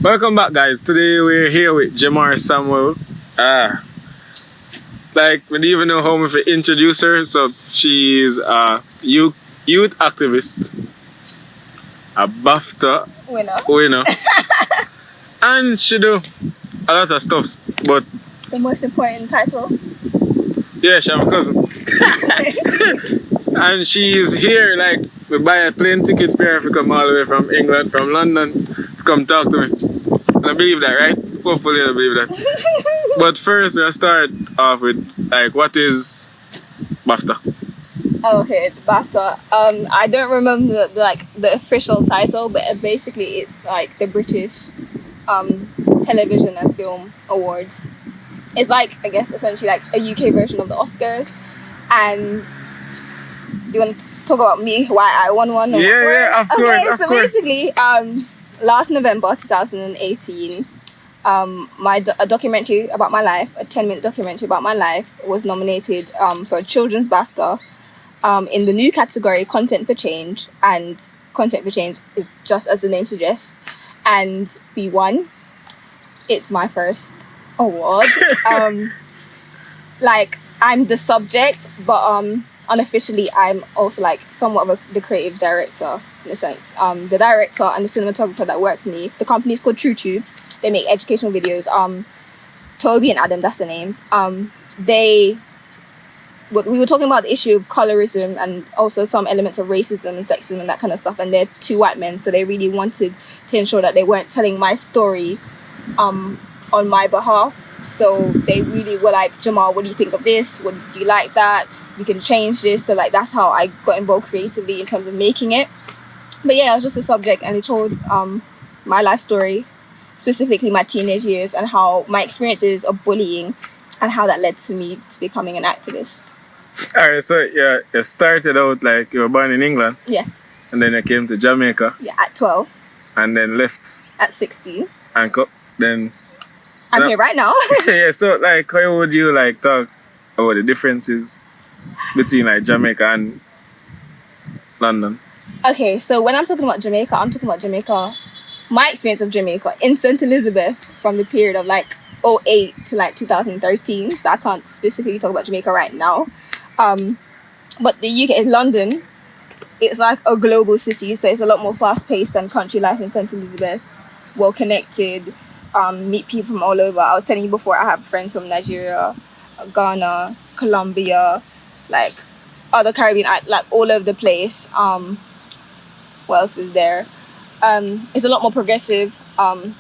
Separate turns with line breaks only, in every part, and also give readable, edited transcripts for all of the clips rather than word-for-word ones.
Welcome back, guys. Today we're here with Jemmar Samuels. We don't even know how to introduce her. So she's a youth activist, a BAFTA winner, and she do a lot of stuff. But
the most important title?
Yeah, she's my cousin. And she's here, like, we buy a plane ticket for her to come all the way from England, from London, to come talk to me. And I believe that, right? Hopefully I believe that. But first, we'll start off with, like, what is BAFTA?
Oh, okay, BAFTA. I don't remember the official title, but basically it's like the British Television and Film Awards. It's like, I guess, essentially like a UK version of the Oscars. And do you want to talk about me, why I won one?
Yeah, of course,
okay, so basically, last November 2018, a documentary about my life, a 10-minute documentary about my life, was nominated for a children's BAFTA in the new category, Content for Change. And Content for Change is just as the name suggests. And we won. It's my first award. Like, I'm the subject, but unofficially I'm also like somewhat of the creative director in a sense. The director and the cinematographer that work with me, the company is called TrueTube. They make educational videos. Toby and Adam, that's the names. We were talking about the issue of colorism and also some elements of racism and sexism and that kind of stuff, and they're two white men, so they really wanted to ensure that they weren't telling my story on my behalf. So they really were like, Jemmar, what do you think of this? What do you like that? We can change this. So like that's how I got involved creatively in terms of making it. But yeah, I was just a subject, and it told my life story, specifically my teenage years, and how my experiences of bullying and how that led to me to becoming an activist.
Alright, so yeah, you started out like you were born in England.
Yes.
And then you came to Jamaica.
Yeah, at 12.
And then left.
At 16.
And then
I'm here right now.
Yeah, so like how would you like talk about the differences between like Jamaica and London?
Okay, so when I'm talking about Jamaica, my experience of Jamaica in St. Elizabeth from the period of like 2008 to like 2013. So I can't specifically talk about Jamaica right now. But the UK, London, it's like a global city, so it's a lot more fast-paced than country life in St. Elizabeth. Well connected, meet people from all over. I was telling you before, I have friends from Nigeria, Ghana, Colombia, like other Caribbean, like all over the place. What else is there? It's a lot more progressive. I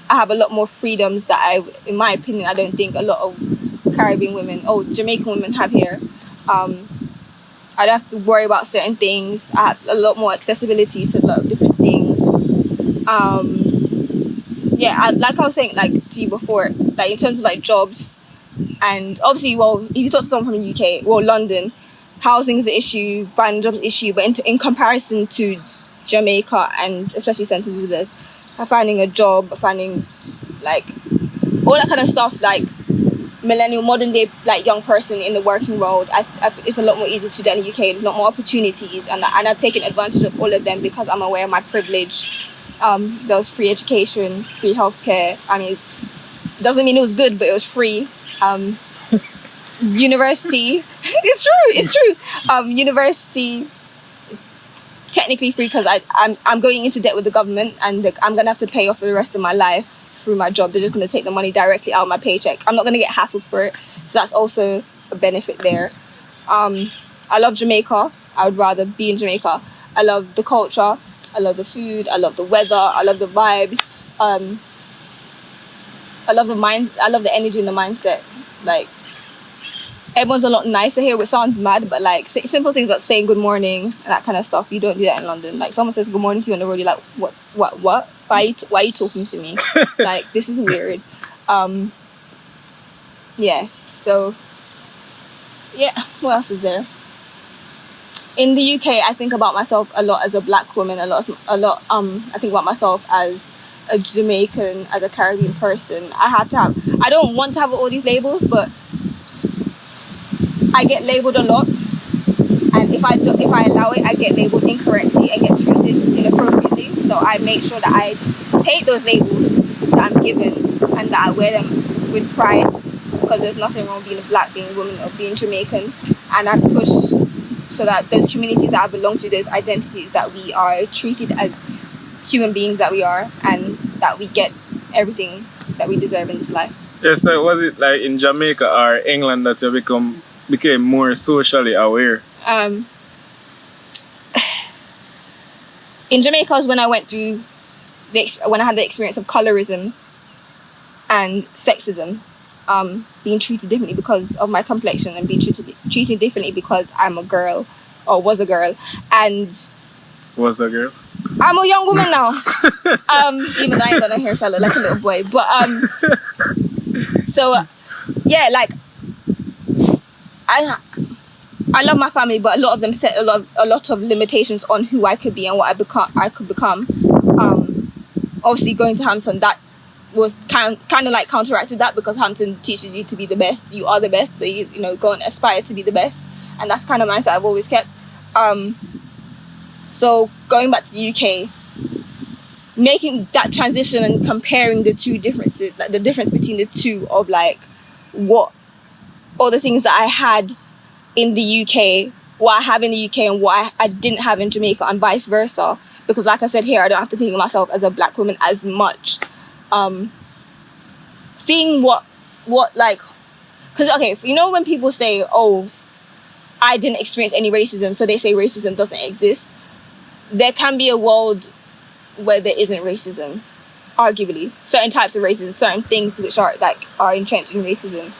have a lot more freedoms that in my opinion, I don't think a lot of Caribbean women, Jamaican women have here. I don't have to worry about certain things. I have a lot more accessibility to a lot of different things. Like I was saying, like to you before, like in terms of like jobs, and obviously, if you talk to someone from the UK, London, housing is an issue, finding jobs is an issue, but in comparison to Jamaica and especially St. Elizabeth, finding a job, finding like all that kind of stuff, like millennial, modern day, like young person in the working world, it's a lot more easy to do in the UK, a lot more opportunities, and I've taken advantage of all of them because I'm aware of my privilege. There was free education, free healthcare. I mean, it doesn't mean it was good, but it was free. University, it's true. University, technically free because I'm going into debt with the government, and I'm gonna have to pay off for the rest of my life through my job. They're just gonna take the money directly out of my paycheck. I'm not gonna get hassled for it, so that's also a benefit there. I love Jamaica. I would rather be in Jamaica. I love the culture. I love the food. I love the weather. I love the vibes. I love the mind. I love the energy and the mindset. Like, everyone's a lot nicer here, which sounds mad, but like simple things like saying good morning and that kind of stuff, you don't do that in London. Like, someone says good morning to you on the road, you're like, what? Why are you talking to me? Like, this is weird. So what else is there? In the UK, I think about myself a lot as a black woman, I think about myself as a Jamaican, as a Caribbean person. I don't want to have all these labels, but I get labeled a lot, and if I allow it, I get labeled incorrectly and get treated inappropriately. So I make sure that I take those labels that I'm given and that I wear them with pride, because there's nothing wrong being black, being a woman, or being Jamaican. And I push so that those communities that I belong to, those identities, that we are treated as human beings that we are, and that we get everything that we deserve in this life.
Yeah, so was it like in Jamaica or England that you became more socially aware?
In Jamaica was when I went through when I had the experience of colorism and sexism, being treated differently because of my complexion, and being treated differently because I'm a girl, or was a girl, and
was a girl.
I'm a young woman now. Even though I ain't got no hair, so I look like a little boy. But so yeah, like I love my family, but a lot of them set a lot of limitations on who I could be and what I could become. Obviously, going to Hampton, that was kind of like counteracted that, because Hampton teaches you to be the best. You are the best, so you go and aspire to be the best, and that's kind of mindset I've always kept. So going back to the UK, making that transition and comparing the two differences, like the difference between the two of like what all the things that I had in the UK, what I have in the UK and what I didn't have in Jamaica, and vice versa. Because like I said here, I don't have to think of myself as a black woman as much. Seeing what like, because okay, when people say, oh, I didn't experience any racism, so they say racism doesn't exist. There can be a world where there isn't racism, arguably. Certain types of racism, certain things which are entrenched in racism.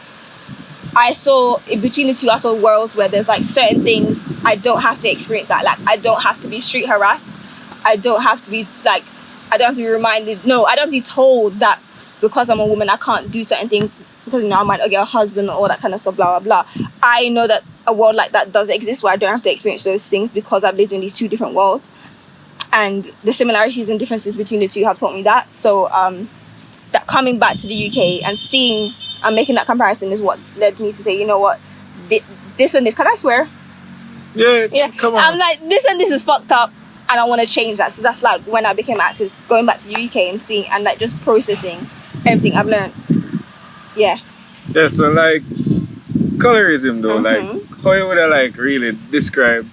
I saw, in between the two, I saw worlds where there's like certain things I don't have to experience that. Like, I don't have to be street harassed. I don't have to be reminded. No, I don't have to be told that because I'm a woman I can't do certain things, because I might not get a husband or all that kind of stuff, blah, blah, blah. I know that a world like that does exist, where I don't have to experience those things, because I've lived in these two different worlds. And the similarities and differences between the two have taught me that. So that coming back to the UK and seeing and making that comparison is what led me to say, you know what, this and this, can I swear?
Yeah, come on.
I'm like, this and this is fucked up, and I want to change that. So that's like when I became active, going back to the UK and seeing and like just processing everything I've learned. Yeah,
so like colorism though, like how you would I like really describe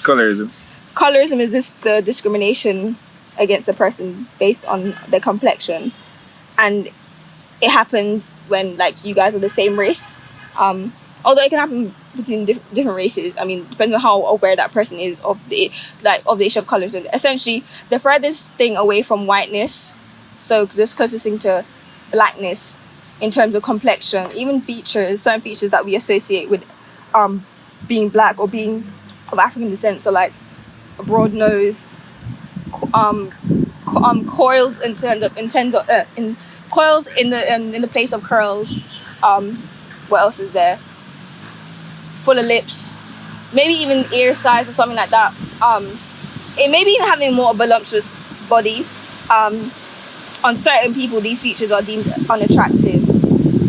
colorism?
Colorism is just the discrimination against a person based on their complexion, and it happens when like you guys are the same race. Although it can happen between different races. I mean, depends on how aware that person is of the issue of colorism. Essentially, the furthest thing away from whiteness, so the closest thing to blackness in terms of complexion, even certain features that we associate with being black or being of African descent. So like a broad nose, coils in coils in the place of curls. What else is there? Fuller lips, maybe even ear size or something like that. It maybe even having more voluptuous body. On certain people, these features are deemed unattractive,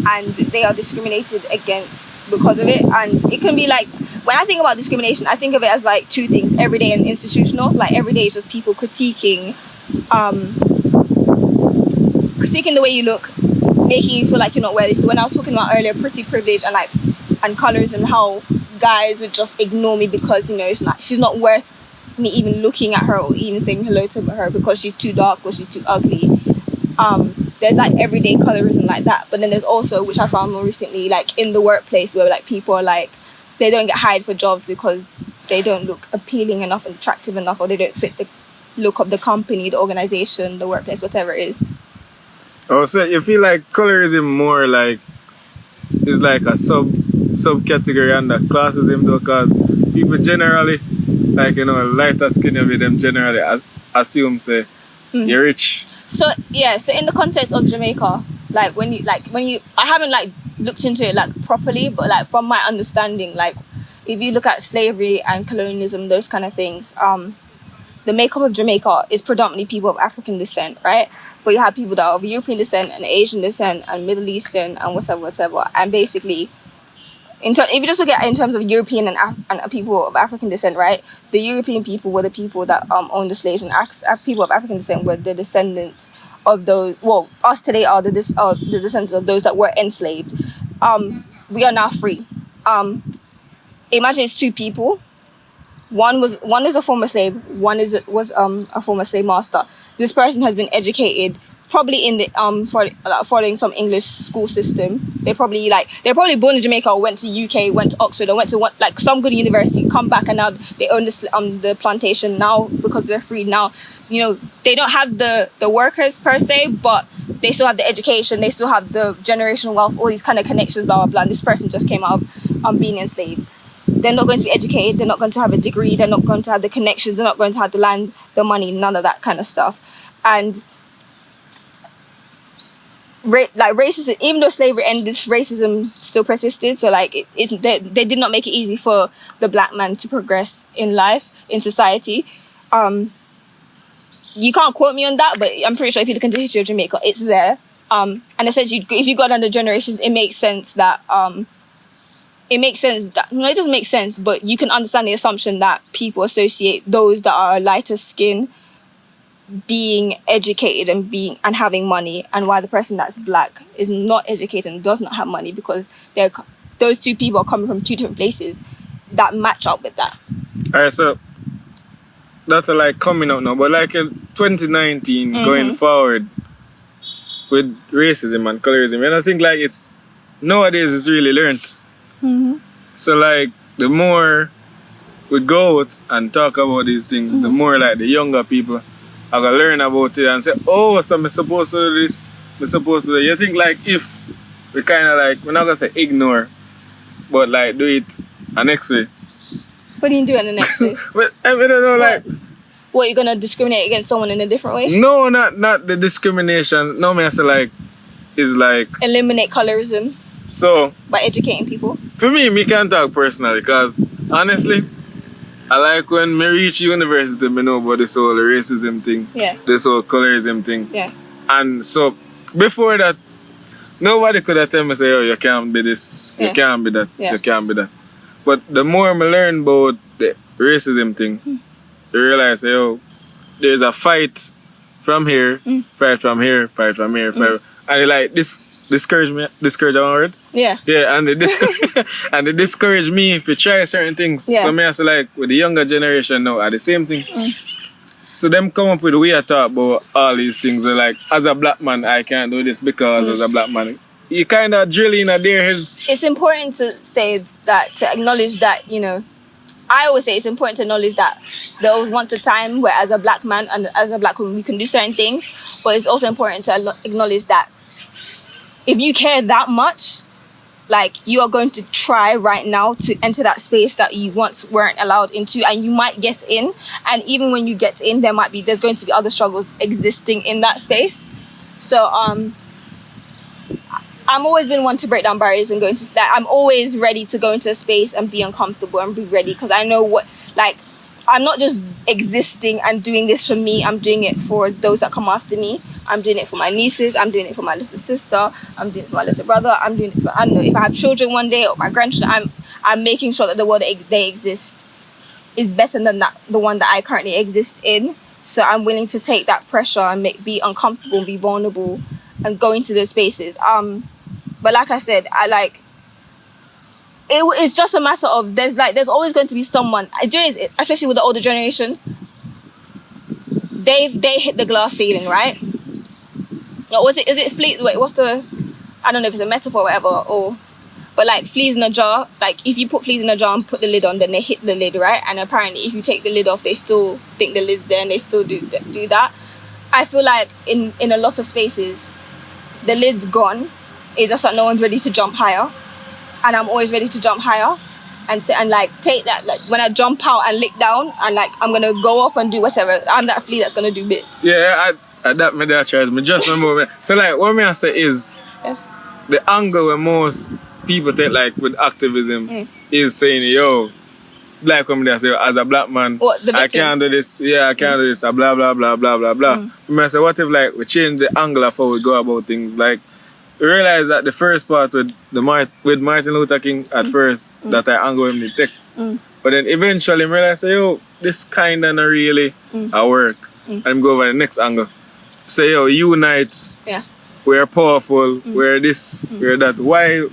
and they are discriminated against because of it. And it can be like, when I think about discrimination, I think of it as like two things: everyday and institutional. Like everyday is just people critiquing the way you look, making you feel like you're not worthy. So when I was talking about earlier pretty privilege and colours, and how guys would just ignore me because it's like she's not worth me even looking at her or even saying hello to her because she's too dark or she's too ugly. There's like everyday colorism like that, but then there's also, which I found more recently, like in the workplace, where like people are like, they don't get hired for jobs because they don't look appealing enough and attractive enough, or they don't fit the look of the company, the organization, the workplace, whatever it is.
Oh, so you feel like colorism more like is like a subcategory under classism though, because people generally, like lighter skin of them generally assume say you're rich.
So in the context of Jamaica, when you I haven't like looked into it like properly, but like from my understanding, like if you look at slavery and colonialism, those kind of things, the makeup of Jamaica is predominantly people of African descent, right? But you have people that are of European descent and Asian descent and Middle Eastern and whatever. And basically, if you just look at it in terms of European and people of African descent, right? The European people were the people that owned the slaves, and people of African descent were the descendants of those. Well, us today are the descendants of those that were enslaved. We are now free. Imagine it's two people. One is a former slave. One was a former slave master. This person has been educated, probably in the following some English school system. They're probably born in Jamaica, or went to UK, went to Oxford, or went to like some good university. Come back and now they own the plantation now because they're free now. You know, they don't have the workers per se, but they still have the education. They still have the generational wealth, all these kind of connections, blah blah blah. And this person just came out of being enslaved. They're not going to be educated. They're not going to have a degree. They're not going to have the connections. They're not going to have the land, the money, none of that kind of stuff. And racism, even though slavery ended, racism still persisted. So like they did not make it easy for the black man to progress in life, in society. You can't quote me on that, but I'm pretty sure if you look into the history of Jamaica, it's there. And essentially, if you go down the generations, it makes sense that no, it doesn't make sense, but you can understand the assumption that people associate those that are lighter skin being educated and having money, and why the person that's black is not educated and does not have money, because those two people are coming from two different places that match up with that.
Alright, so that's like coming out now, but like in 2019 going forward with racism and colorism, and I think like nowadays it's really learned. So like the more we go out and talk about these things, the more like the younger people are gonna learn about it and say, oh, so I'm supposed to do this, I'm supposed to do that. You think like if we kind of like, we're not gonna say ignore, but like do it the next way.
What do you do in the next way?
But I don't know, like,
what, you're gonna discriminate against someone in a different way?
No, not the discrimination. No, I say like, is like
eliminate colorism.
So
by educating people.
For me can't talk personally, because honestly, I like when me reach university, me know about this whole racism thing, this whole colorism thing.
Yeah.
And so before that, nobody could have told me, say, oh, you can't be this, you can't be that, you can't be that. But the more I learn about the racism thing, you realize, oh, there's a fight from here, fight from here, fight from here, fight. And you like this. Discourage our word? Yeah, and they discourage me if you try certain things. So me I say like with the younger generation now are the same thing. So them come up with the way I talk about all these things. They're like, as a black man I can't do this because as a black man. You kind of drill in their heads. It's important to say that, to acknowledge that, you know, I always say it's important to acknowledge that there was once a time where as a black man and as a black woman we can do certain things, but it's also important to acknowledge that if you care that much, like, you are going to try right now to enter that space that you once weren't allowed into, and you might get in. And even when you get in, there's going to be other struggles existing in that space. So I'm always been one to break down barriers and go into that. I'm always ready to go into a space and be uncomfortable and be ready, because I know what, like, I'm not just existing and doing this for me. I'm doing it for those that come after me. I'm doing it for my nieces. I'm doing it for my little sister. I'm doing it for my little brother. I'm doing it for, I don't know, if I have children one day or my grandchildren, I'm making sure that the world they exist is better than the one that I currently exist in. So I'm willing to take that pressure and be uncomfortable and be vulnerable and go into those spaces. But like I said, it's just a matter of there's always going to be someone, especially with the older generation. They hit the glass ceiling, right? Or is it fleas? Wait, what's the? I don't know if it's a metaphor or whatever, but like fleas in a jar. Like if you put fleas in a jar and put the lid on, then they hit the lid, right? And apparently, if you take the lid off, they still think the lid's there and they still do that. I feel like in a lot of spaces, the lid's gone. It's just that no one's ready to jump higher, and I'm always ready to jump higher, and like take that, like when I jump out and lick down and like I'm gonna go off and do whatever. I'm that flea that's gonna do bits. Yeah, that me that tries me just a moment. So like what me I say is the angle where most people take like with activism is saying, yo, like when they say as a black man, I can't do this, I can't do this, blah blah blah blah blah blah. I say, what if like we change the angle of how we go about things? Like realize that the first part with with Martin Luther King at first that I angle him the tech. But then eventually I realize, yo, this kinda not really a work. And I'm go over the next angle. Say, yo, unite.
Yeah.
We're powerful. We're this. We're that. Why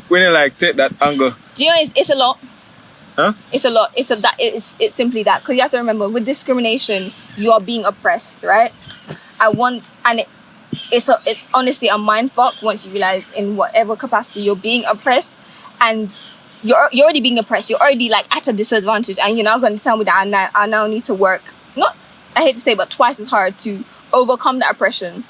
when you like take that angle?
Do you know it's a lot?
Huh?
It's a lot. It's simply that, because you have to remember, with discrimination, you are being oppressed, right? It's honestly a mind fuck once you realize in whatever capacity you're being oppressed, and you're already being oppressed. You're already like at a disadvantage, and you're now going to tell me that I now need to work, not, I hate to say, but twice as hard to overcome that oppression,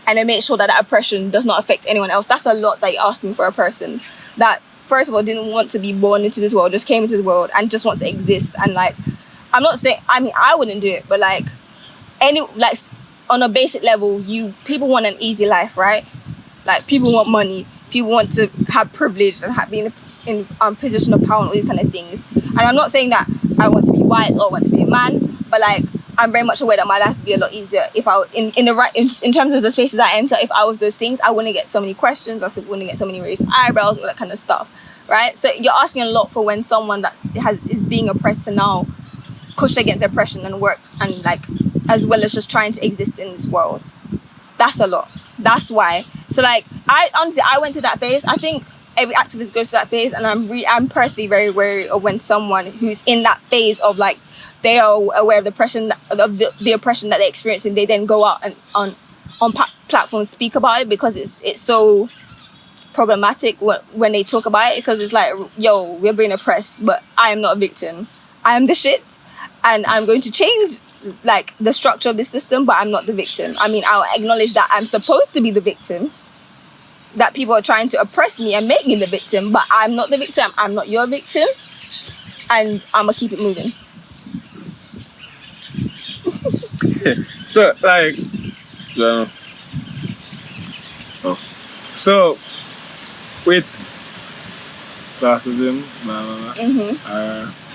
and then make sure that oppression does not affect anyone else. That's a lot that you're asking for a person that, first of all, didn't want to be born into this world, just came into the world and just wants to exist. And like, I'm not saying, I mean, I wouldn't do it, but like, on a basic level, people want an easy life, right? Like, people want money, people want to have privilege and be in position of power and all these kind of things. And I'm not saying that I want to be white or want to be a man, but like, I'm very much aware that my life would be a lot easier if I in terms of the spaces I enter. If I was those things, I wouldn't get so many questions, I wouldn't get so many raised eyebrows, all that kind of stuff, right? So you're asking a lot for when someone that is being oppressed to now push against oppression and work, and like, as well as just trying to exist in this world. That's a lot. That's why. So like, I went through that phase. I think every activist goes through that phase, and I'm personally very wary of when someone who's in that phase of like, they are aware of the oppression that they're experiencing, they then go out and on platforms speak about it, because it's so problematic when they talk about it, because it's like, yo, we're being oppressed, but I am not a victim. I am the shit, and I'm going to change like the structure of the system, but I'm not the victim. I mean, I'll acknowledge that I'm supposed to be the victim, that people are trying to oppress me and make me the victim, but I'm not the victim. I'm not your victim, and I'm gonna keep it moving.
So like, so with classism,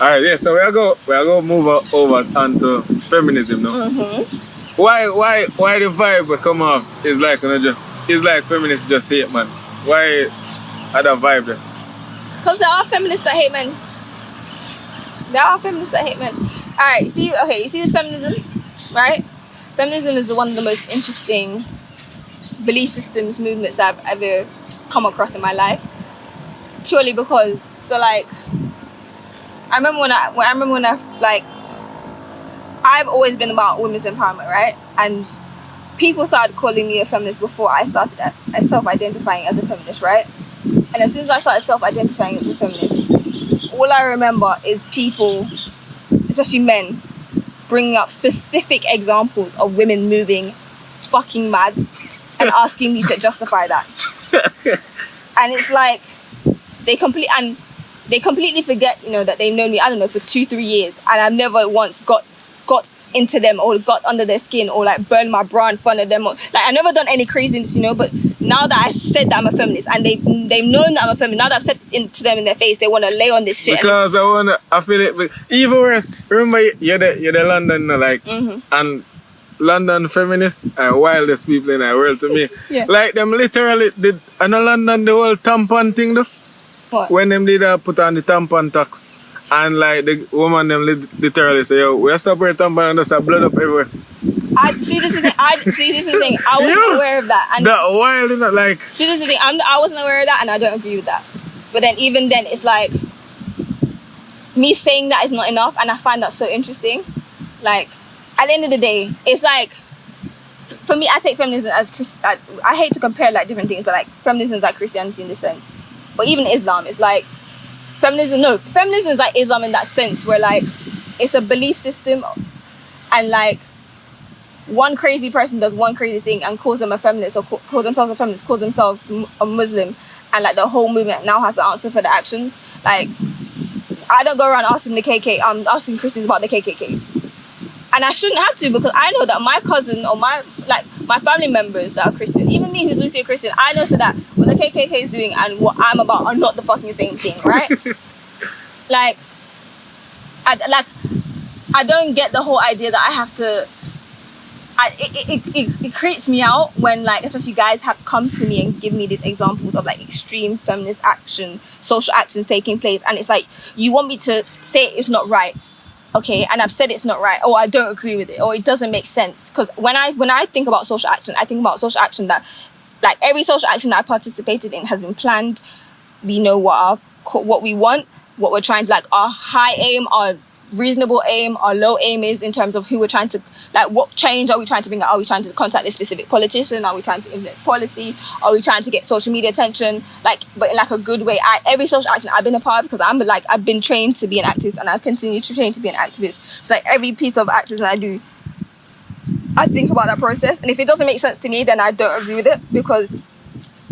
all right, yeah. So we go move over onto feminism now. Why the vibe we come off is like, it's like feminists just hate man. Why are the vibe there?
Because there are feminists that hate men. There are feminists that hate men. Alright, you see the feminism, right? Feminism is one of the most interesting belief systems, movements I've ever come across in my life. Purely because, so like, I remember when I like, I've always been about women's empowerment, right? And people started calling me a feminist before I started self-identifying as a feminist, right? And as soon as I started self-identifying as a feminist, all I remember is people, especially men, bringing up specific examples of women moving fucking mad and asking me to justify that. And it's like, they completely forget, that they've known me, I don't know, for 2-3 years, and I've never once got into them or got under their skin or like burned my bra in front of them, or like, I've never done any craziness, but now that I've said that I'm a feminist, and they've known that I'm a feminist, now that I've said it to them in their face, they want to lay on this shit.
Because I feel it, but even worse, remember you're the London, like, and London feminists are wildest people in the world to me.
Yeah.
Like, them literally did, in London, the whole tampon thing though.
What?
When them did put on the tampon tax, and like the woman them literally say, yo, we stop wearing tampon and there's blood up everywhere.
This is the thing. I wasn't aware of that. And
that wild, isn't it? Like,
see, this is the thing. I wasn't aware of that, and I don't agree with that. But then even then, it's like, me saying that is not enough, and I find that so interesting. Like, at the end of the day, it's like, for me, I take feminism as I hate to compare like different things, but like, feminism is like Christianity in this sense. But even Islam is like, feminism is like Islam in that sense, where like, it's a belief system, and like, one crazy person does one crazy thing and calls them a feminist, or calls themselves a feminist, calls themselves a Muslim, and like the whole movement now has to answer for the actions. Like, I don't go around asking asking Christians about the KKK, and I shouldn't have to, because I know that my cousin or my family members that are Christian, even me who's loosely a Christian, I know that what the KKK is doing and what I'm about are not the fucking same thing, right? Like, I don't get the whole idea that I have to it creeps me out when, like, especially guys have come to me and give me these examples of like extreme feminist action, social actions taking place, and it's like, you want me to say it's not right, okay, and I've said it's not right, or I don't agree with it, or it doesn't make sense. Because when I think about social action, I think about social action that, like, every social action that I participated in has been planned. We know what we want, what we're trying to, like, our high aim, our reasonable aim, our low aim is in terms of who we're trying to, like, what change are we trying to bring? Are we trying to contact a specific politician? Are we trying to influence policy? Are we trying to get social media attention? Like, but in like a good way. Every social action I've been a part of, because I've been trained to be an activist, and I continue to train to be an activist. So like every piece of activism I do, I think about that process, and if it doesn't make sense to me, then I don't agree with it, because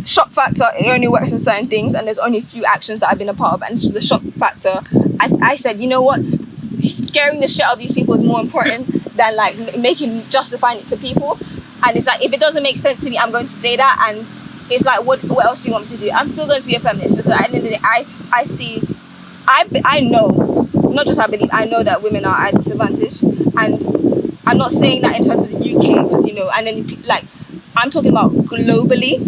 shock factor, it only works in certain things, and there's only a few actions that I've been a part of, and the shock factor, I said, you know what, scaring the shit out of these people is more important than like justifying it to people. And it's like, if it doesn't make sense to me, I'm going to say that. And it's like, what else do you want me to do? I'm still going to be a feminist, because at the end of the day, I know, not just I believe, I know that women are at a disadvantage. And I'm not saying that in terms of the UK, because, you know, and then like, I'm talking about globally.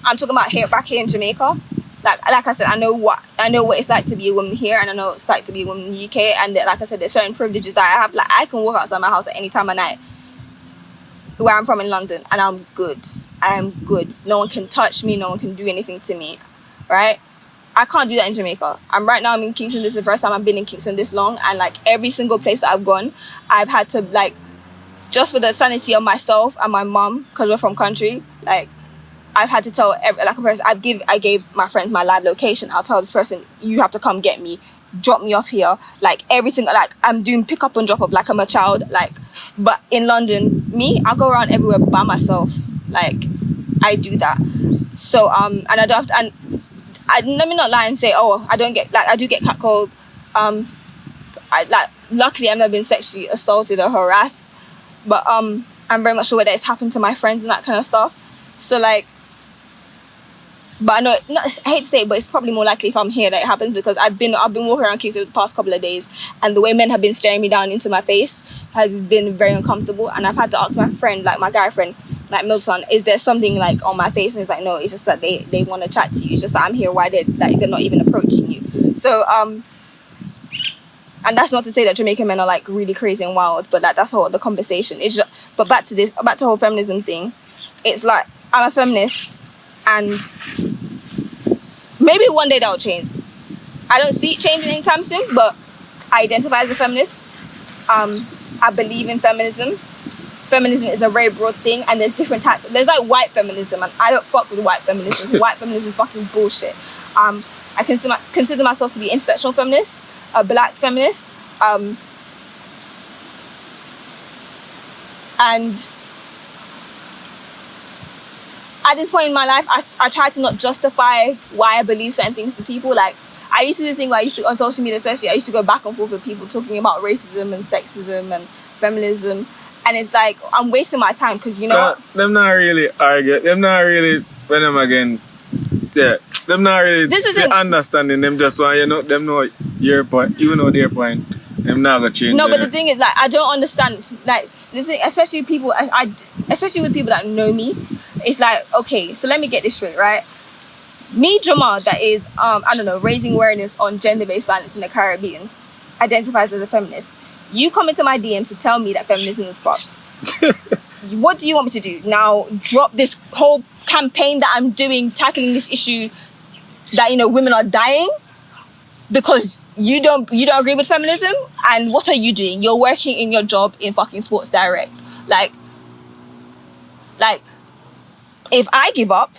I'm talking about back here in Jamaica. Like I said, I know what it's like to be a woman here, and I know what it's like to be a woman in the UK. And like I said, there's certain privileges that I have. Like, I can walk outside my house at any time of night, where I'm from in London, and I'm good. I am good. No one can touch me. No one can do anything to me, right? I can't do that in Jamaica. I'm in Kingston. This is the first time I've been in Kingston this long, and like every single place that I've gone, I've had to, like, just for the sanity of myself and my mum, because we're from country, like, I've had to tell a person, I gave my friends my live location. I'll tell this person, you have to come get me, drop me off here. Like, every single, like, I'm doing pick up and drop off like I'm a child. Like, but in London, I'll go around everywhere by myself. Like, I do that. So, and I don't have to, let me not lie and say, oh, I don't get, like, I do get catcalled. Luckily I've never been sexually assaulted or harassed, but I'm very much aware that it's happened to my friends and that kind of stuff. So, like, but I know, I hate to say it, but it's probably more likely if I'm here that it happens, because I've been walking around Kingston the past couple of days, and the way men have been staring me down into my face has been very uncomfortable. And I've had to ask my friend, like my guy friend, like Milton, is there something like on my face? And he's like, no, it's just that they want to chat to you. It's just that I'm here, why they're not even approaching you. So and that's not to say that Jamaican men are like really crazy and wild, but like, that's all the conversation. It's just, but back to the whole feminism thing. It's like, I'm a feminist, and maybe one day that'll change. I don't see it changing anytime soon, but I identify as a feminist. I believe in feminism. Feminism is a very broad thing, and there's different types. There's like white feminism, and I don't fuck with white feminism. White feminism is fucking bullshit. I consider myself to be intersectional feminist, a black feminist, and at this point in my life, I try to not justify why I believe certain things to people. Like, I used to do this thing where on social media especially, I used to go back and forth with people talking about racism and sexism and feminism. And it's like, I'm wasting my time, because, you know what?
Them not really argue. Them not really, when them again, yeah. Them not really understanding. Them just want, you know, them know your point, you know their point. Them not gonna change.
No, but the thing is, like, I don't understand, like, the thing, especially with people that know me. It's like, okay, so let me get this straight, right? Me, Jemmar, that is, I don't know, raising awareness on gender-based violence in the Caribbean, identifies as a feminist. You come into my DMs to tell me that feminism is fucked. What do you want me to do? Now, drop this whole campaign that I'm doing, tackling this issue that, you know, women are dying because you don't agree with feminism? And what are you doing? You're working in your job in fucking Sports Direct. Like, if I give up,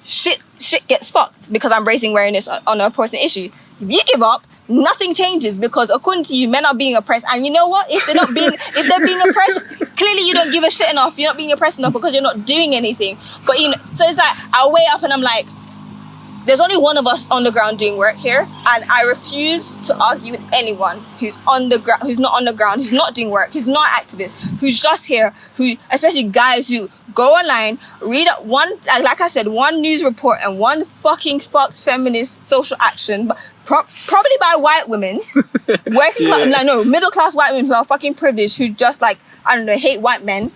shit gets fucked, because I'm raising awareness on an important issue. If you give up, nothing changes, because according to you, men are being oppressed. And you know what? If they're being oppressed, clearly you don't give a shit enough. You're not being oppressed enough because you're not doing anything. But, you know, so it's like, I weigh up and I'm like, there's only one of us on the ground doing work here, and I refuse to argue with anyone who's on the ground, who's not on the ground, who's not doing work, who's not activist, who's just here, who, especially guys who go online, read one, like I said, one news report and one fucking fucked feminist social action, probably by white women, working class, middle class white women who are fucking privileged, who just, like, I don't know, hate white men,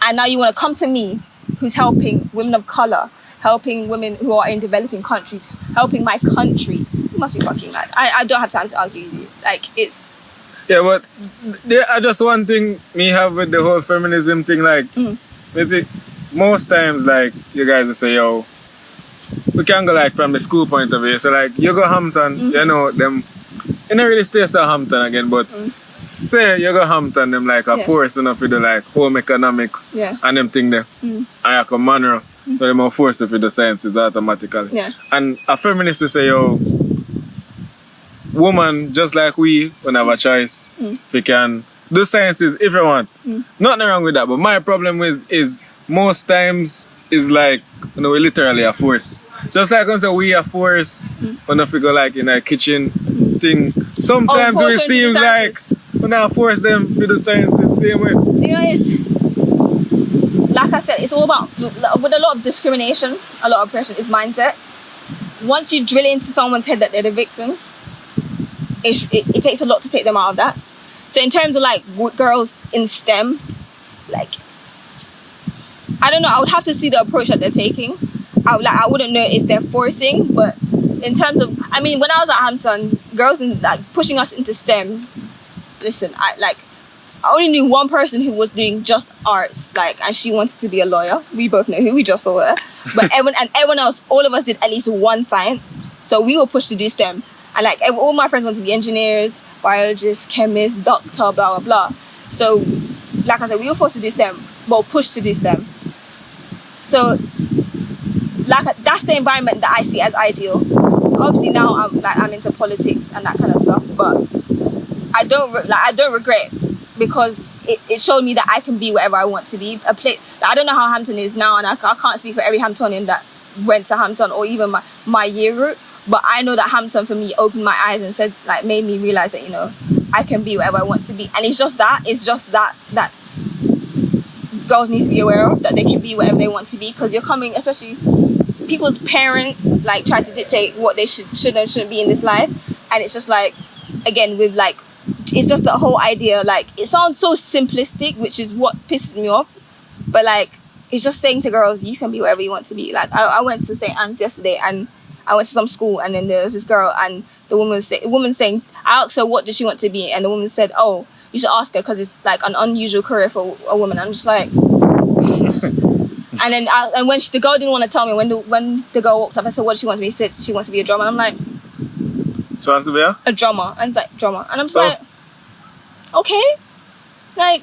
And now you want to come to me, who's helping women of color, helping women who are in developing countries, helping my country. You must be fucking mad. I don't have time to argue with you. Like, it's...
Yeah, but there are just one thing me have with the whole feminism thing, like, with it, most times, like, you guys will say, yo, we can go, like, from the school point of view. So, like, you go Hampton, you know, them, you don't really stay so Hampton again, but say you go Hampton, them, like, a force enough with the, like, home economics and them thing there. And you come Monroe, so they're more force with the sciences automatically.
Yeah.
And a feminist will say, yo, woman, just like we have a choice, we can do sciences if you want. Nothing wrong with that, but my problem is most times is like, you know, we literally a force. Just like when say we a force, when if we go like in a kitchen thing, sometimes it seems like we not force them to the sciences same way.
You know, it's, like I said, it's all about, with a lot of discrimination, a lot of oppression, is mindset. Once you drill into someone's head that they're the victim, it takes a lot to take them out of that. So in terms of like girls in STEM, like, I don't know, I would have to see the approach that they're taking. I wouldn't know if they're forcing, but in terms of, I mean, when I was at Hampton, girls in like pushing us into STEM, listen, I only knew one person who was doing just arts, like, and she wanted to be a lawyer. We both know who, we just saw her. But everyone else, all of us did at least one science. So we were pushed to do STEM. And like all my friends want to be engineers, biologists, chemists, doctor, blah, blah, blah. So, like I said, we were forced to do STEM, but pushed to do STEM. So, like, that's the environment that I see as ideal. Obviously now I'm into politics and that kind of stuff, but I don't regret, because it showed me that I can be wherever I want to be. I don't know how Hampton is now, and I can't speak for every Hamptonian that went to Hampton or even my year group. But I know that Hampton for me opened my eyes and said, like, made me realize that, you know, I can be wherever I want to be. And it's just that girls need to be aware of, that they can be wherever they want to be, because you're coming, especially people's parents, like, try to dictate what they should and shouldn't be in this life. And it's just like, again, with like, it's just the whole idea, like, it sounds so simplistic, which is what pisses me off. But like, it's just saying to girls, you can be wherever you want to be. Like, I went to St. Anne's yesterday, and I went to some school, and then there was this girl, and the woman saying, I asked her what does she want to be, and the woman said, oh, you should ask her, because it's like an unusual career for a woman. I'm just like, and then when the girl didn't want to tell me, when the girl walked up, I said, what does she want to be? She said she wants to be a drummer. And I'm like,
she wants to be a
drummer. And it's like, drummer. And I'm just like, okay, like,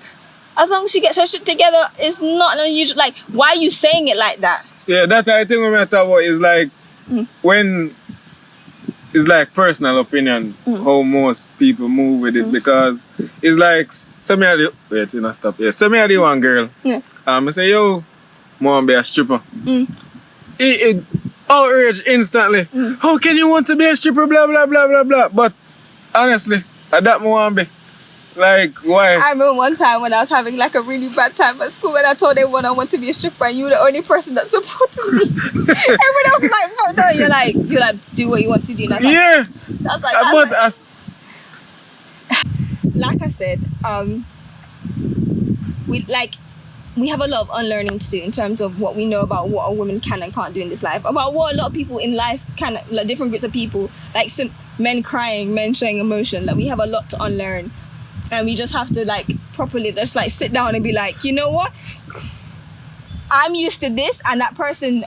as long as she gets her shit together, it's not an unusual, like, why are you saying it like that?
Yeah, that's the thing we're talking about, is like, when it's like personal opinion, how most people move with it, because it's like, say me are the one girl, I say, yo, I want to be a stripper. It outrage instantly. How can you want to be a stripper, blah, blah, blah, blah, blah. But honestly, at that I want to be. Like, why? I
remember one time when I was having like a really bad time at school, and I told everyone I want to be a stripper, and you were the only person that supported me. Everyone else was like, fuck no, you're like, do what you want to do. And I was like,
yeah.
I was like, like I said, we have a lot of unlearning to do in terms of what we know about what a woman can and can't do in this life, about what a lot of people in life can, like different groups of people, like some men crying, men showing emotion. Like, we have a lot to unlearn. And we just have to, like, properly just, like, sit down and be like, you know what? I'm used to this, and that person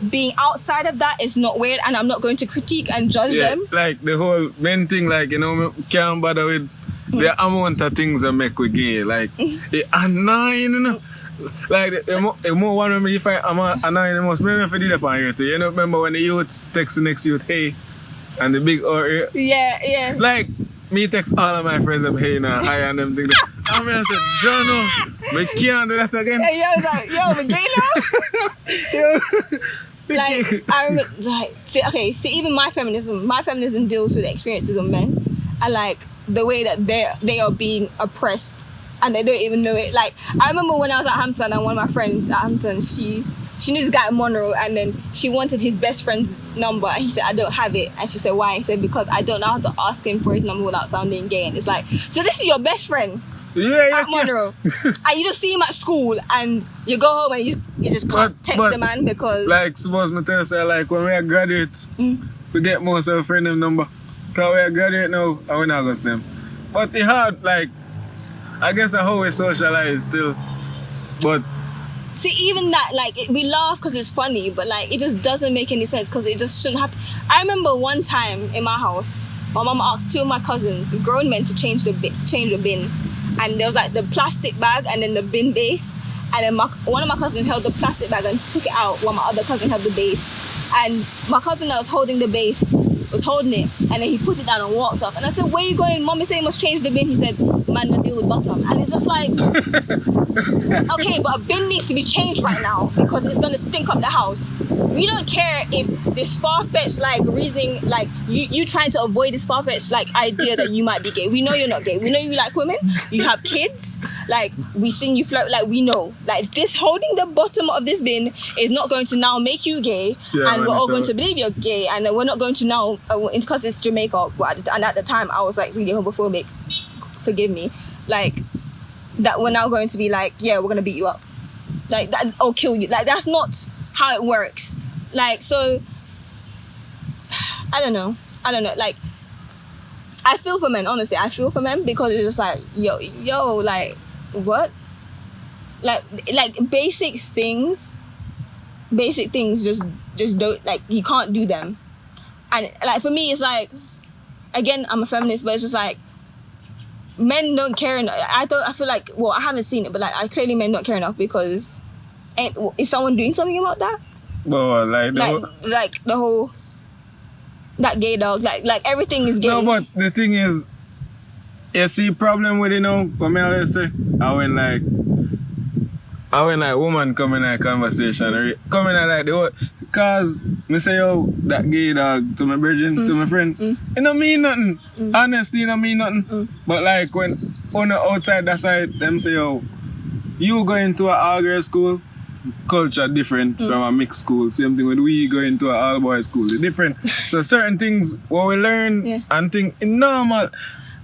being outside of that is not weird, and I'm not going to critique and judge them.
Like, the whole men thing, like, you know, can't bother with the amount of things that make we gay. Like, it's annoying, you know? Like, the more one of me, if I'm annoying the most, maybe if I did that on here too. You know, remember when the youth text the next youth, hey, and the big or
yeah.
Like, me text all of my friends up, hey, now, hi, and them things. And I said, Jono, we can't do that again.
And I was like, yo, we gay now? Like, I remember, like, see, even my feminism deals with the experiences of men, and like the way that they are being oppressed, and they don't even know it. Like, I remember when I was at Hampton, and one of my friends at Hampton, she knew this guy at Monroe, and then she wanted his best friend's number, and he said, I don't have it. And she said, why? He said, because I don't know how to ask him for his number without sounding gay. And it's like, so this is your best friend,
Yeah,
at Monroe. And you just see him at school and you go home and you just can't text the man because...
Like, suppose me tell you, say, like, when we graduate, we get most of our friend them number. Because we graduate now and we not going to see them. But it hard, like, I guess that's how we socialize still. But...
See, even that, like, we laugh because it's funny, but, like, it just doesn't make any sense because it just shouldn't have to... I remember one time in my house, my mom asked 2 of my cousins, grown men, to change the bin. And there was, like, the plastic bag and then the bin base. And then one of my cousins held the plastic bag and took it out while my other cousin held the base. And my cousin that was holding the base was holding it, and then he put it down and walked off. And I said, where you going? Mommy said you must change the bin. He said, man, no deal with bottom. And it's just like, okay, but a bin needs to be changed right now because it's going to stink up the house. We don't care if this far-fetched, like, reasoning, like, you trying to avoid this far-fetched, like, idea that you might be gay. We know you're not gay. We know you like women. You have kids. Like, we seen you flirt. Like, we know. Like, this holding the bottom of this bin is not going to now make you gay. Yeah, and we're all going to believe you're gay. And we're not going to now, because it's Jamaica. And at the time, I was, like, really homophobic. Forgive me. Like, that we're now going to be like, yeah, we're going to beat you up. Like, that, or kill you. Like, that's not how it works. Like, so, I don't know. Like, I feel for men, honestly. I feel for men because it's just like, yo, like, what? Like basic things just don't, like, you can't do them. And, like, for me, it's like, again, I'm a feminist, but it's just like, men don't care enough. I feel like, well, I haven't seen it, but, like, clearly men don't care enough because, is someone doing something about that?
Well, like
the whole that gay dog, like everything is gay.
No, but the thing is, you see problem with it now, come here, let's say, when woman come in a conversation, or come in like the whole, cause me say, yo, that gay dog to my virgin, to my friend, it don't mean nothing. Honestly, it don't mean nothing. But like when on the outside that side, them say, yo, you go into an all-girl school, culture different from a mixed school. Same thing when we go into an all-boys school, it's different. So certain things what we learn and think normal.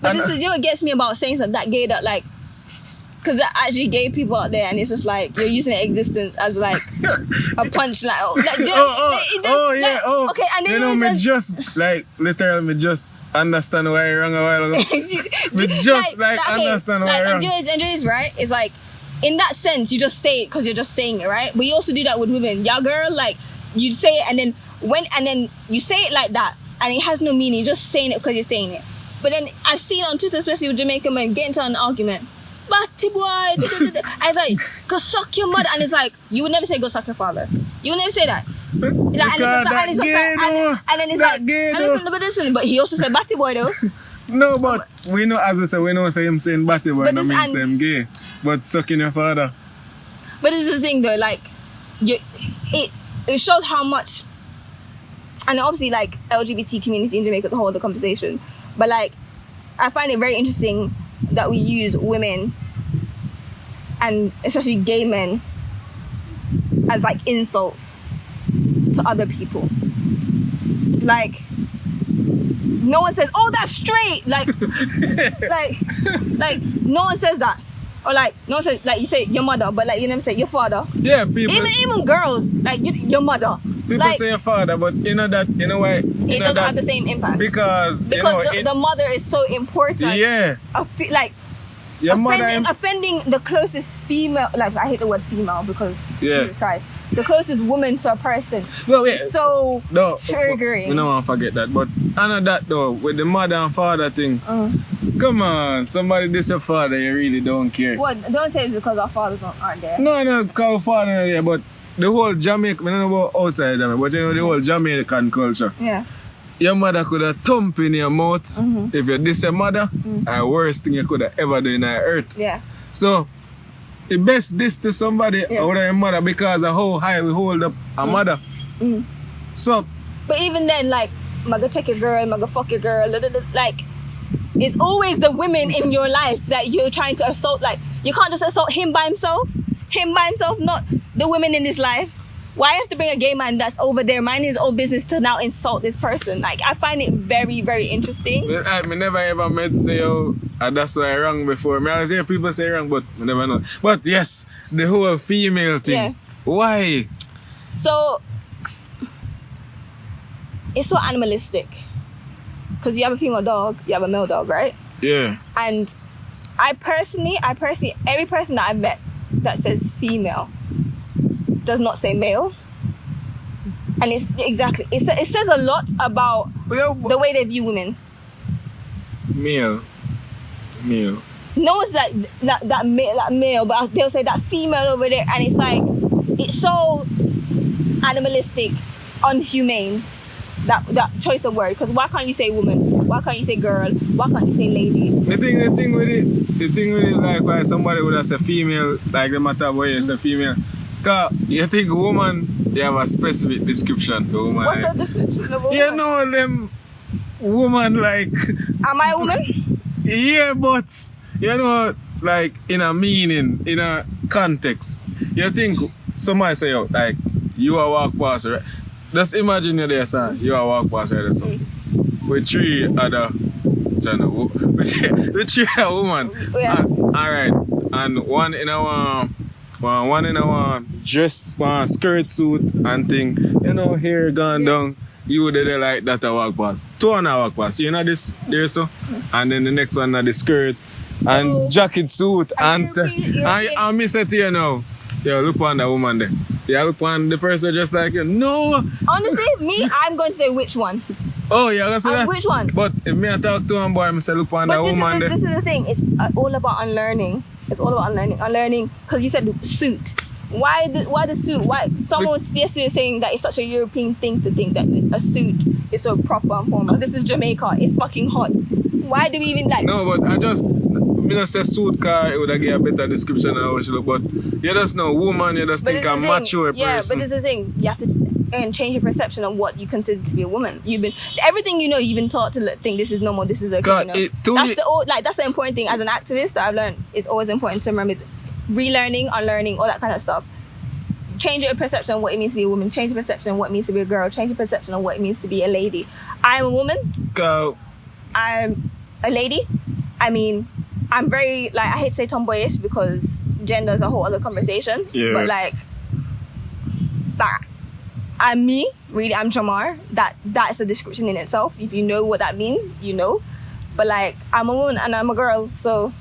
But this is, you know what gets me about saying something that gay, that like, because there are actually gay people out there, and it's just like you're using existence as like a punchline. Okay, and then
you know, me just like literally, me just understand why you're wrong a while ago. Me just understand why you're wrong.
And this, right? It's like, in that sense, you just say it because you're just saying it, right? But you also do that with women. Yeah, girl, like, you say it, and then you say it like that, and it has no meaning. You're just saying it because you're saying it. But then I've seen on Twitter, especially with Jamaican men, get into an argument. Batty boy, I was like, go suck your mother, and it's like, you would never say go suck your father. You would never say that. Like, and it's like, listen, but he also said batty boy though.
No, but we know, as I said, we know say him saying batty boy, no mean say him gay. But sucking your father.
But this is the thing though, like, it shows how much, and obviously like LGBT community in Jamaica is a whole other conversation, but like, I find it very interesting that we use women, and especially gay men, as like insults to other people. Like, no one says, oh, that's straight. Like, like no one says that. Or like, no one says, like, you say your mother, but like you never say your father.
Yeah, people.
Even girls, like your mother.
People
like,
say your father, but you know that, you know why?
It doesn't have the same impact.
Because you
know, the
it,
mother is so important.
Yeah.
Like,
your
offending the closest female, like, I hate the word female because Jesus Christ, the closest woman to a person.
Well, wait,
is so triggering.
We don't want to forget that, but I know that though, with the mother and father thing, come on, somebody diss your father, you really don't care.
What? Don't say it's because our fathers aren't there.
No, because our father are there, but the whole Jamaica, I don't know about outside Jamaica, but you know the whole Jamaican culture.
Yeah.
Your mother could have thump in your mouth if you diss your mother, the worst thing you could have ever done on earth.
Yeah.
So, the best diss to somebody out of your mother because of how high we hold up a mother. So,
but even then, like, I'm gonna take your girl, I'm gonna fuck your girl, like, it's always the women in your life that you're trying to assault. Like, you can't just assault him by himself, not the women in his life. Why have to bring a gay man that's over there minding his own business to now insult this person? Like, I find it very, very interesting.
I never ever met say, oh, that's why I wrong before. I always hear people say wrong, but I never know. But yes, the whole female thing.
Yeah.
Why?
So, it's so animalistic. Because you have a female dog, you have a male dog, right?
Yeah.
And I personally, every person that I've met that says female does not say male. And it's exactly, it says a lot about the way they view women.
Male.
No one's that male, but they'll say that female over there, and it's like, it's so animalistic, unhumane, that choice of word. Because why can't you say woman? Why can't you say girl? Why can't you say lady?
The thing with it, like why somebody would have said female, like the matter where you say female. Cause you think woman, they have a specific description for woman.
What's the description of woman?
You know them woman like.
Am I a woman?
Yeah, but you know, like in a meaning, in a context. You think somebody say, oh, like you are walk past, right? Just imagine you're there, sir. You are walk past right there, so. With three other channel, with three other woman.
Yeah.
Alright. And one in a dress, one skirt suit and thing. You know, hair gone down. You did like that a walk past. Two on a walk past. You know this there so? And then the next one the skirt and jacket suit and me say to you now. Yeah, look on the woman there. Yeah, look on the person just like you. No.
Honestly, I'm going to say which one.
Oh, yeah, that's that.
Which one?
But if me I talk to one boy, I say look on the woman there.
This is the thing. It's all about unlearning. It's all about unlearning. Because you said suit. Why the suit? Why someone was yesterday saying that it's such a European thing to think that a suit is so proper and formal. This is Jamaica. It's fucking hot. Why do we even like?
No, but I just say suit car. It would have give a better description of how she look. But you just know woman. You just think a mature person.
Yeah, but this is the thing. You have to change your perception of what you consider to be a woman. You've been everything you know. You've been taught to think this is normal. This is okay. You know? That's the important thing as an activist that I've learned. It's always important to remember. Relearning, unlearning, all that kind of stuff. Change your perception of what it means to be a woman. Change your perception of what it means to be a girl. Change your perception of what it means to be a lady. I'm a woman.
Go.
I'm a lady. I mean, I'm very, like, I hate to say tomboyish because gender is a whole other conversation.
Yeah.
But, like, that. I'm me. Really, I'm Jemmar. That's a description in itself. If you know what that means, you know. But, like, I'm a woman and I'm a girl, so...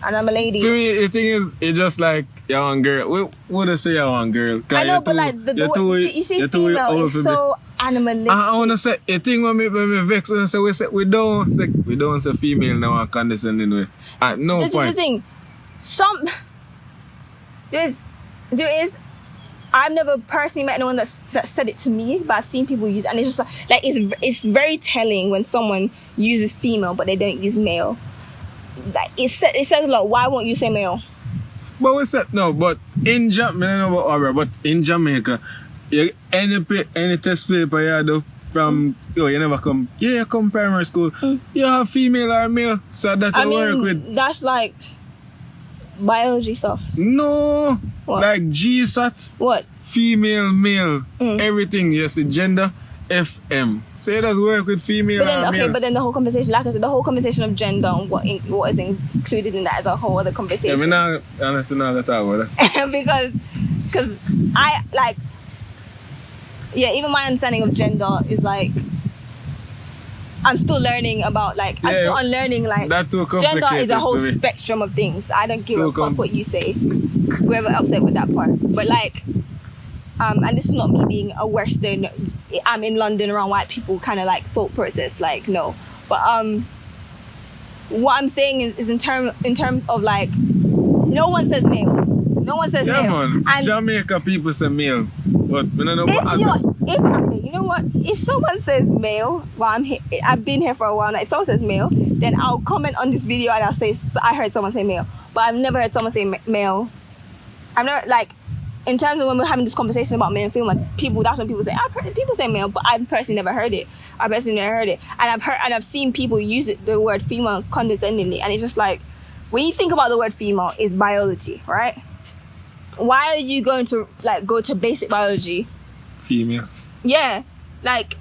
And I'm a lady.
To me, the thing is, it's just like you're one girl. We would say you're one girl.
I know, but like you see, female is so animalistic.
I wanna say a thing when me vex and say we don't say female now and condescending way. At no
this
point.
Is the thing. There is. I've never personally met anyone that said it to me, but I've seen people use it, and it's just like it's very telling when someone uses female but they don't use male. Like it says a lot. Why won't you say male?
But we said no. But in Jamaica, any test paper you do from you never come. Yeah, you come primary school. You have female or male, so that you work with.
That's like biology stuff.
No,
what?
Like GSAT.
What?
Female, male, everything. You see gender. FM. So it does work with female and male.
But then the whole conversation, like I said, the whole conversation of gender and what is included in that is a whole other conversation.
Yeah, I honestly not gonna talk about that.
because I like, yeah, even my understanding of gender is like, I'm still learning about I'm still unlearning that too gender is a whole spectrum of things. I don't give a fuck what you say. Whoever upset with that part, but like. And this is not me being a Western. I'm in London around white people kind of like thought process. Like no, but what I'm saying is in terms of like, no one says male. No one says male.
Man. And Jamaica people say male, but I don't know
you know what? If someone says male, while I've been here for a while now. If someone says male, then I'll comment on this video and I'll say I heard someone say male, but I've never heard someone say male. I've never like. In terms of when we're having this conversation about male and female, that's when people say, people say male, but I've personally never heard it. And I've seen people use the word female condescendingly, and it's just like, when you think about the word female, it's biology, right? why are you going to like go to basic biology?
Female.
Yeah, like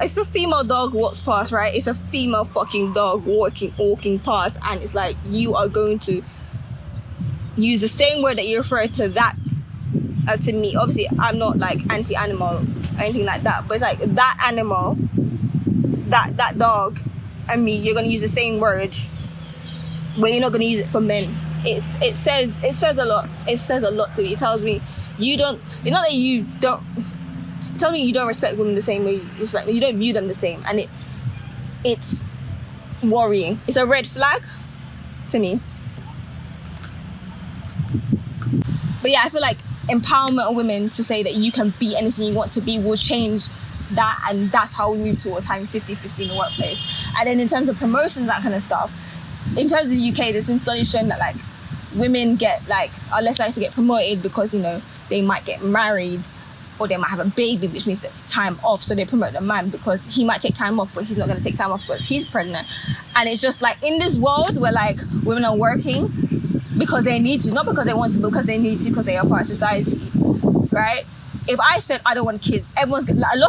if a female dog walks past, right, it's a female fucking dog walking past, and it's like you are going to use the same word that you refer to that as to me. Obviously, I'm not like anti-animal or anything like that, but it's like that animal, that dog, and me, you're gonna use the same word, but you're not gonna use it for men. It says a lot. It says a lot to me. It tells me you don't. It's not that you don't. It tells me you don't respect women the same way you respect me. You don't view them the same, and it's worrying. It's a red flag to me. But yeah, I feel like empowerment of women to say that you can be anything you want to be will change that, and that's how we move towards having 50-50 in the workplace. And then in terms of promotions, that kind of stuff, in terms of the UK, there's been studies showing that like women are less likely to get promoted because, you know, they might get married or they might have a baby, which means that's time off, so they promote the man because he might take time off, but he's not going to take time off because he's pregnant. And it's just like in this world where like women are working because they need to, not because they want to, but because they need to, because they are part of society, right? If I said I don't want kids, a lot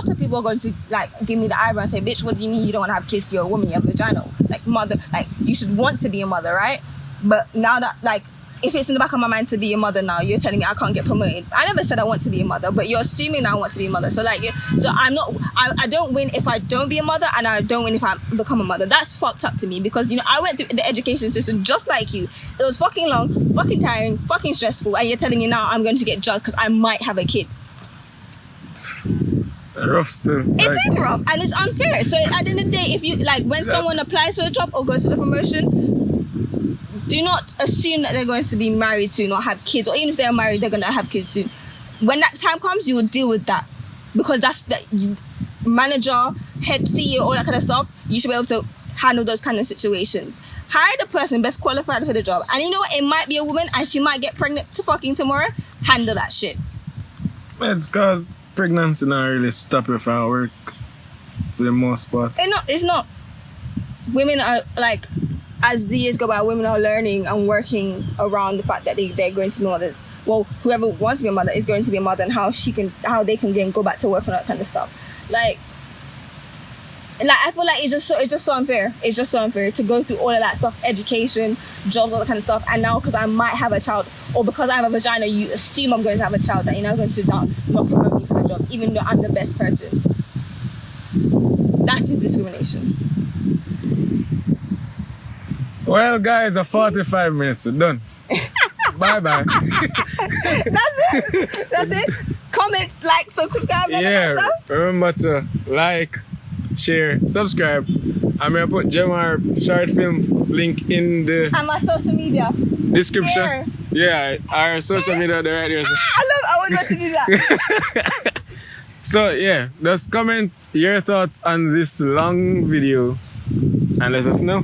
of people are going to like give me the eyebrow and say, bitch, what do you mean you don't want to have kids? You're a woman, you have a vagina. Like mother, like you should want to be a mother, right? But now that like, if it's in the back of my mind to be a mother now, you're telling me I can't get promoted. I never said I want to be a mother, but you're assuming I want to be a mother. So like, so I don't win if I don't be a mother, and I don't win if I become a mother. That's fucked up to me because, you know, I went through the education system just like you. It was fucking long, fucking tiring, fucking stressful, and you're telling me now I'm going to get judged because I might have a kid.
Rough still.
It is rough and it's unfair. So at the end of the day, if you like, when someone applies for the job or goes for the promotion, do not assume that they're going to be married soon or have kids, or even if they're married, they're going to have kids soon. When that time comes, you will deal with that, because that's the manager, head CEO, all that kind of stuff. You should be able to handle those kind of situations. Hire the person best qualified for the job, and you know what? It might be a woman and she might get pregnant to fucking tomorrow. Handle that shit.
It's because pregnancy not really stop you from work for the most part.
It's not. Women are like, as the years go by, women are learning and working around the fact that they're going to be mothers. Well, whoever wants to be a mother is going to be a mother, and how they can then go back to work and that kind of stuff. Like I feel like it's just so unfair. It's just so unfair to go through all of that stuff, education, jobs, all that kind of stuff, and now because I might have a child, or because I have a vagina, you assume I'm going to have a child, that you're now going to not promote me for the job, even though I'm the best person. That is discrimination.
Well, guys, 45 minutes. We're done. Bye-bye.
That's it. Comments, like, subscribe.
Yeah, remember to like, share, subscribe. I'm going to put Jemmar short film link in the
and my social media
description.
Here.
Yeah, our social media right here.
I was going to do that.
So yeah, just comment your thoughts on this long video and let us know.